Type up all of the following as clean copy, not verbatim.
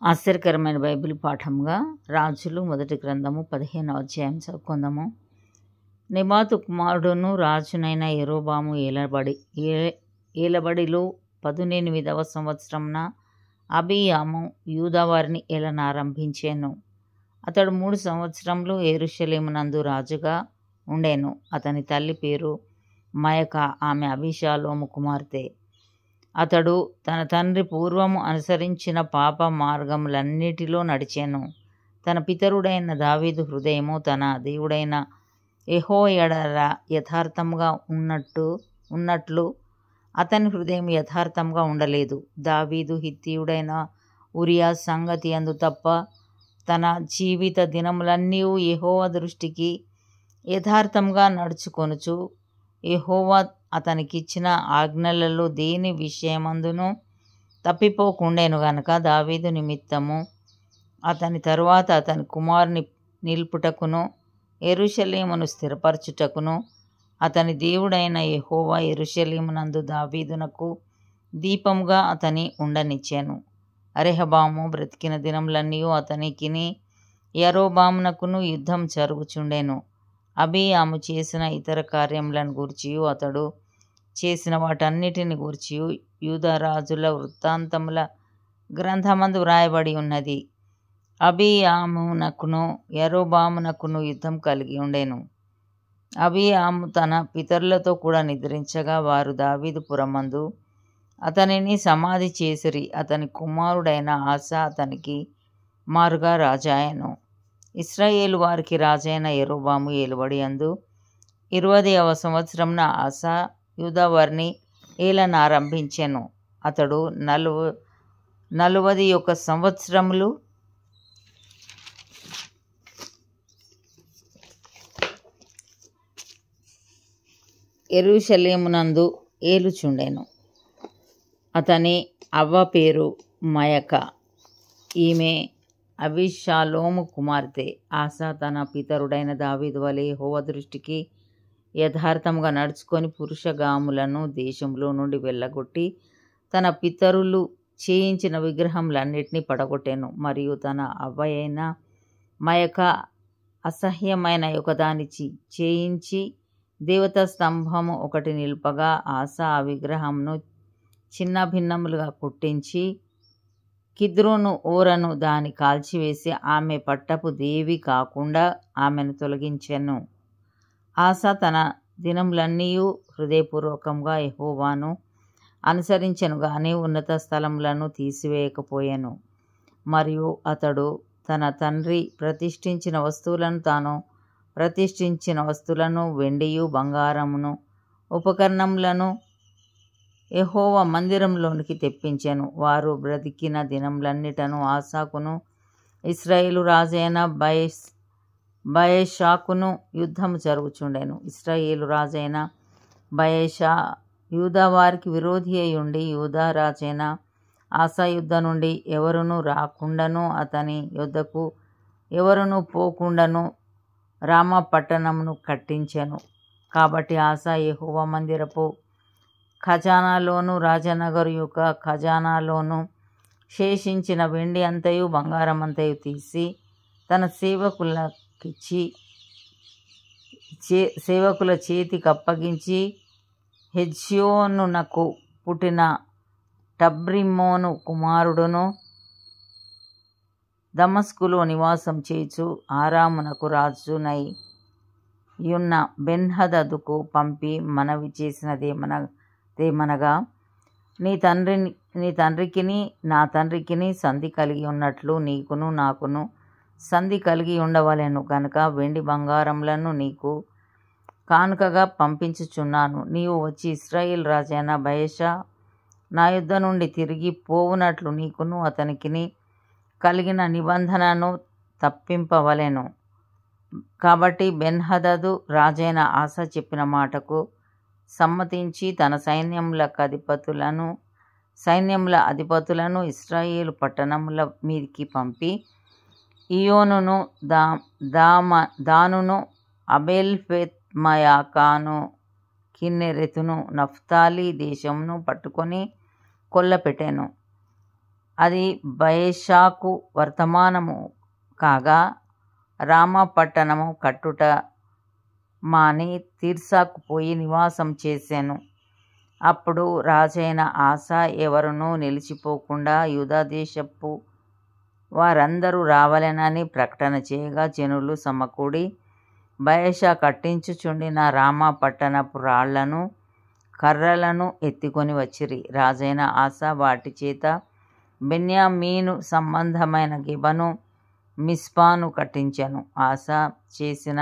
ఆశ్చర్యకరమైన బైబిల్ పాఠంగా రాజులు మొదటి గ్రంథము 15వ అధ్యాయం చదువుకుందాము. నెబాతు కుమారుడును రాజునైన యరొబాము ఏలబడిలో 18వ సంవత్సరమున అబీయాము యూదా వారిని ఏలనారంభించెను. అతడు 3 సంవత్సరములు యెరూషలేమునందు రాజుగా ఉండెను. అతని తల్లి పేరు మయక, ఆమె అబీషాలోము కుమార్తె. అతడు తన తండ్రి పూర్వము అనుసరించిన పాప మార్గములన్నిటిలో నడిచెను. తన పితరుడైన దావీదు హృదయము తన దేవుడైన యెహోవా యెడల యథార్థముగా ఉన్నట్లు అతని హృదయం యథార్థముగా ఉండలేదు. దావీదు హిత్తీయుడైన ఉరియా సంగతి యందు తప్ప తన జీవిత దినములన్నీ యెహోవా దృష్టికి యథార్థముగా నడుచుకొనుచు యెహోవా అతనికిచ్చిన ఆజ్ఞలలో దేని విషయమందును తప్పిపోకుండెను గనుక దావీదు నిమిత్తము అతని తరువాత అతని కుమారుని నిలుపుటకును యెరూషలేమును స్థిరపరచుటకును అతని దేవుడైన యెహోవా యెరూషలేమునందు దావీదునకు దీపముగా అతని ఉండనిచ్చెను. రెహబాము బ్రతికిన దినములన్నీ అతనికిని యరొబామునకును యుద్ధం జరుగుచుండెను. అబీయాము చేసిన ఇతర కార్యములను గూర్చియు అతడు చేసిన వాటన్నిటిని గూర్చియు యూదా రాజుల వృత్తాంతముల గ్రంథమందు వ్రాయబడి ఉన్నది. అబీయామునకును యరొబామునకును యుద్ధం కలిగి ఉండెను. అబీయాము తన పితరులతో కూడా నిద్రించగా వారు దావీదు పురమందు అతనిని సమాధి చేసిరి. అతని కుమారుడైన ఆసా అతనికి మారుగా రాజాయెను. ఇశ్రాయేలు వారికి రాజైన యరొబాము ఏలుబడి యందు 20వ సంవత్సరమున ఆసా యూదా వారిని ఏలనారంభించెను. అతడు 41 సంవత్సరములు యెరూషలేమునందు ఏలుచుండెను. అతని అవ్వ పేరు మయక, ఈమె అబీషాలోము కుమార్తె. ఆసా తన పితరుడైన దావీదు వలె యెహోవా దృష్టికి యథార్థముగా నడుచుకొని పురుషగాములను దేశంలో నుండి వెళ్ళగొట్టి తన పితరులు చేయించిన విగ్రహములన్నిటినీ పడగొట్టెను. మరియు తన అవ్వయైన మయక అసహ్యమైన ఒకదాని చేయించి దేవతా స్తంభము ఒకటి నిలుపగా ఆసా ఆ విగ్రహమును చిన్న భిన్నములుగా కొట్టించి కిద్రోను ఓరను దాని కాల్చివేసి ఆమె పట్టపు దేవి కాకుండా ఆమెను తొలగించెను. ఆసా తన దినములన్నీ హృదయపూర్వకంగా యెహోవాను అనుసరించెను గాని ఉన్నత స్థలములను తీసివేయకపోయెను. మరియు అతడు తన తండ్రి ప్రతిష్ఠించిన వస్తువులను తాను ప్రతిష్ఠించిన వస్తువులను వెండియు బంగారమును ఉపకరణములను యెహోవా మందిరంలోనికి తెప్పించెను. వారు బ్రతికిన దినములన్నిటను ఆసాకును ఇశ్రాయేలు రాజైన బయెషాకును యుద్ధము జరుగుచుండెను. ఇశ్రాయేలు రాజైన బయెషా యూదా వారికి విరోధి అయి ఉండి యూదా రాజైన ఆసా యుద్ధ నుండి ఎవరునూ రాకుండాను అతని యొద్దకు ఎవరునూ పోకుండాను రామా పట్టణమును కట్టించెను. కాబట్టి ఆసా యెహోవా మందిరపు ఖజానాలోను రాజనగరు యొక్క ఖజానాలోను శేషించిన వెండి అంతయు బంగారమంతయు తీసి తన సేవకుల చేతికి అప్పగించి హెజ్యోనునకు పుట్టిన టబ్రిమ్మోను కుమారుడును దమస్కులో నివాసం చేయుచు ఆరామునకు రాజునై యున్న బెన్హదదుకు పంపి మనవి చేసినదేమనగా, నీ తండ్రికిని నా తండ్రికిని సంధి కలిగి ఉన్నట్లు నీకును నాకును సంధి కలిగి ఉండవలెను గనుక వెండి బంగారములను నీకు కానుకగా పంపించుచున్నాను. నీవు వచ్చి ఇశ్రాయేలు రాజైన బయెషా నా యుద్ధ నుండి తిరిగి పోవునట్లు నీకును అతనికిని కలిగిన నిబంధనను తప్పింపవలెను. కాబట్టి బెన్హదదు రాజైన ఆసా చెప్పిన మాటకు సమ్మతించి తన సైన్యముల అధిపతులను ఇశ్రాయేలు పట్టణముల మీదికి పంపి ఇయోనును దానును అబేల్బెత్మయాకాను కిన్నెరెతును నఫ్తాలి దేశమును పట్టుకొని కొల్లపెట్టెను. అది బయెషాకు వర్తమానము కాగా రామ పట్టణము కట్టుట మాని తిర్సాకు పోయి నివాసం చేశాను. అప్పుడు రాజైన ఆసా ఎవరునూ నిలిచిపోకుండా యూదా దేశపు వారందరూ రావలెనని ప్రకటన చేయగా జనులు సమకూడి బయెషా కట్టించుచుండిన రామ పట్టణపు రాళ్లను కర్రలను ఎత్తుకొని వచ్చిరి. రాజైన ఆసా వాటి చేత బెన్యామీను సంబంధమైన గిబను మిస్పాను కట్టించెను. ఆసా చేసిన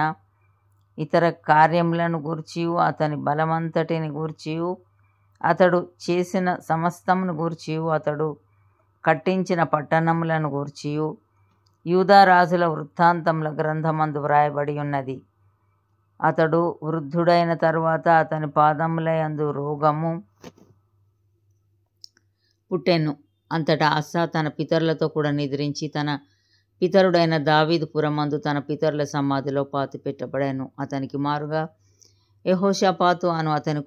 ఇతర కార్యములను గూర్చియు అతని బలమంతటిని గూర్చియు అతడు చేసిన సమస్తమును గూర్చియు అతడు కట్టించిన పట్టణములను గూర్చియు యూదా రాజుల వృత్తాంతముల గ్రంథమందు వ్రాయబడి ఉన్నది. అతడు వృద్ధుడైన తరువాత అతని పాదములయందు రోగము పుట్టెను. అంతటా ఆసా తన పితరులతో కూడా నిద్రించి తన పితరుడైన దావీదు పురమందు తన పితరుల సమాధిలో పాతిపెట్టబడాను. అతనికి మారుగా యెహోషాపాతు అను అతని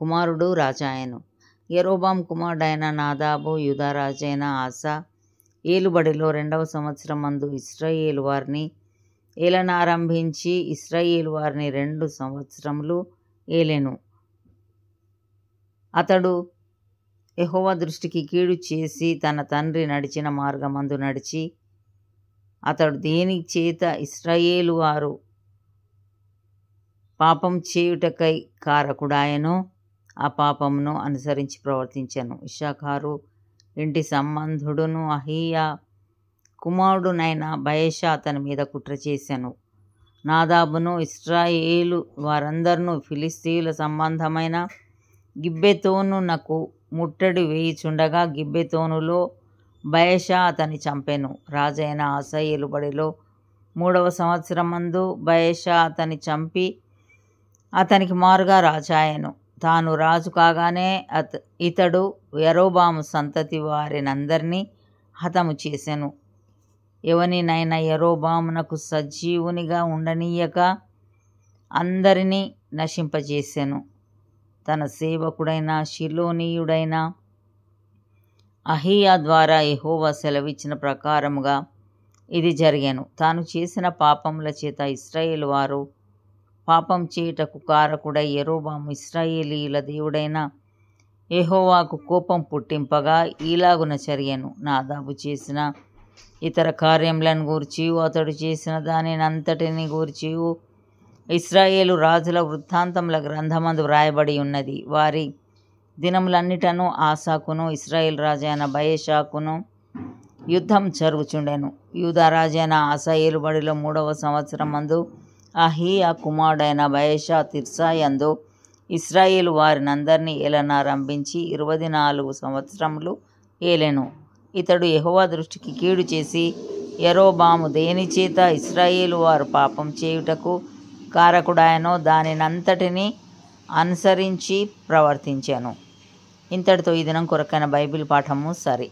కుమారుడు రాజాయను. యెరోబాము కుమారుడైన నాదాబు యూదా రాజైన ఆసా ఏలుబడిలో 2వ సంవత్సరమందు ఇశ్రాయేలు వారిని ఏలనారంభించి ఇశ్రాయేలు వారిని 2 సంవత్సరములు ఏలెను. అతడు యెహోవా దృష్టికి కీడు చేసి తన తండ్రి నడిచిన మార్గమందు నడిచి అతడు దేని చేత ఇశ్రాయేలు వారు పాపం చేయుటకై కారకుడాయనో ఆ పాపమును అనుసరించి ప్రవర్తించెను. ఇశ్శాఖారు ఇంటి సంబంధుడును అహీయా కుమారుడునైన బయెషా అతని మీద కుట్ర చేసెను. నాదాబును ఇశ్రాయేలు వారందరూ ఫిలిస్తీయుల సంబంధమైన గిబ్బెతోనునకు ముట్టడి వేయుచుండగా గిబ్బెతోనులో బయెషా అతని చంపెను. రాజైన ఆసా ఏలుబడిలో 3వ సంవత్సరమందు బయెషా అతని చంపి అతనికి మారుగా రాజాయను. తాను రాజు కాగానే ఇతడు యరొబాము సంతతి వారినందరినీ హతము చేసెను. ఎవనినైనా యరొబామునకు సజీవునిగా ఉండనీయక అందరినీ నశింపజేసెను. తన సేవకుడైన షిలోనీయుడైన అహీయా ద్వారా యెహోవా సెలవిచ్చిన ప్రకారముగా ఇది జరిగెను. తాను చేసిన పాపముల చేత ఇశ్రాయేలు వారు పాపం చేయుటకు కారకుడై యరొబాము ఇశ్రాయేలీయుల దేవుడైన యెహోవాకు కోపం పుట్టింపగా ఈలాగున జరిగెను. నాదాబు చేసిన ఇతర కార్యములను గూర్చియు అతడు చేసిన దానినంతటిని గూర్చియు ఇశ్రాయేలు రాజుల వృత్తాంతముల గ్రంథమందు వ్రాయబడి ఉన్నది. వారి దినములన్నిటను ఆసాకును ఇశ్రాయేలు రాజైన బయెషాకును యుద్ధం జరుగుచుండెను. యూదా రాజైన ఆసా ఏలుబడిలో 3వ సంవత్సరమందు అహీయా కుమారుడైన బయెషా తిర్సా యందు ఇశ్రాయేలు వారినందరినీ ఏలనారంభించి 24 సంవత్సరములు ఏలెను. ఇతడు యెహోవా దృష్టికి కీడు చేసి యరొబాము దేనిచేత ఇశ్రాయేలు వారు పాపం చేయుటకు కారకుడాయనో దానినంతటినీ అనుసరించి ప్రవర్తించెను. ఇంతటితో ఈ దినం కొరకైన బైబిల్ పాఠము సరి.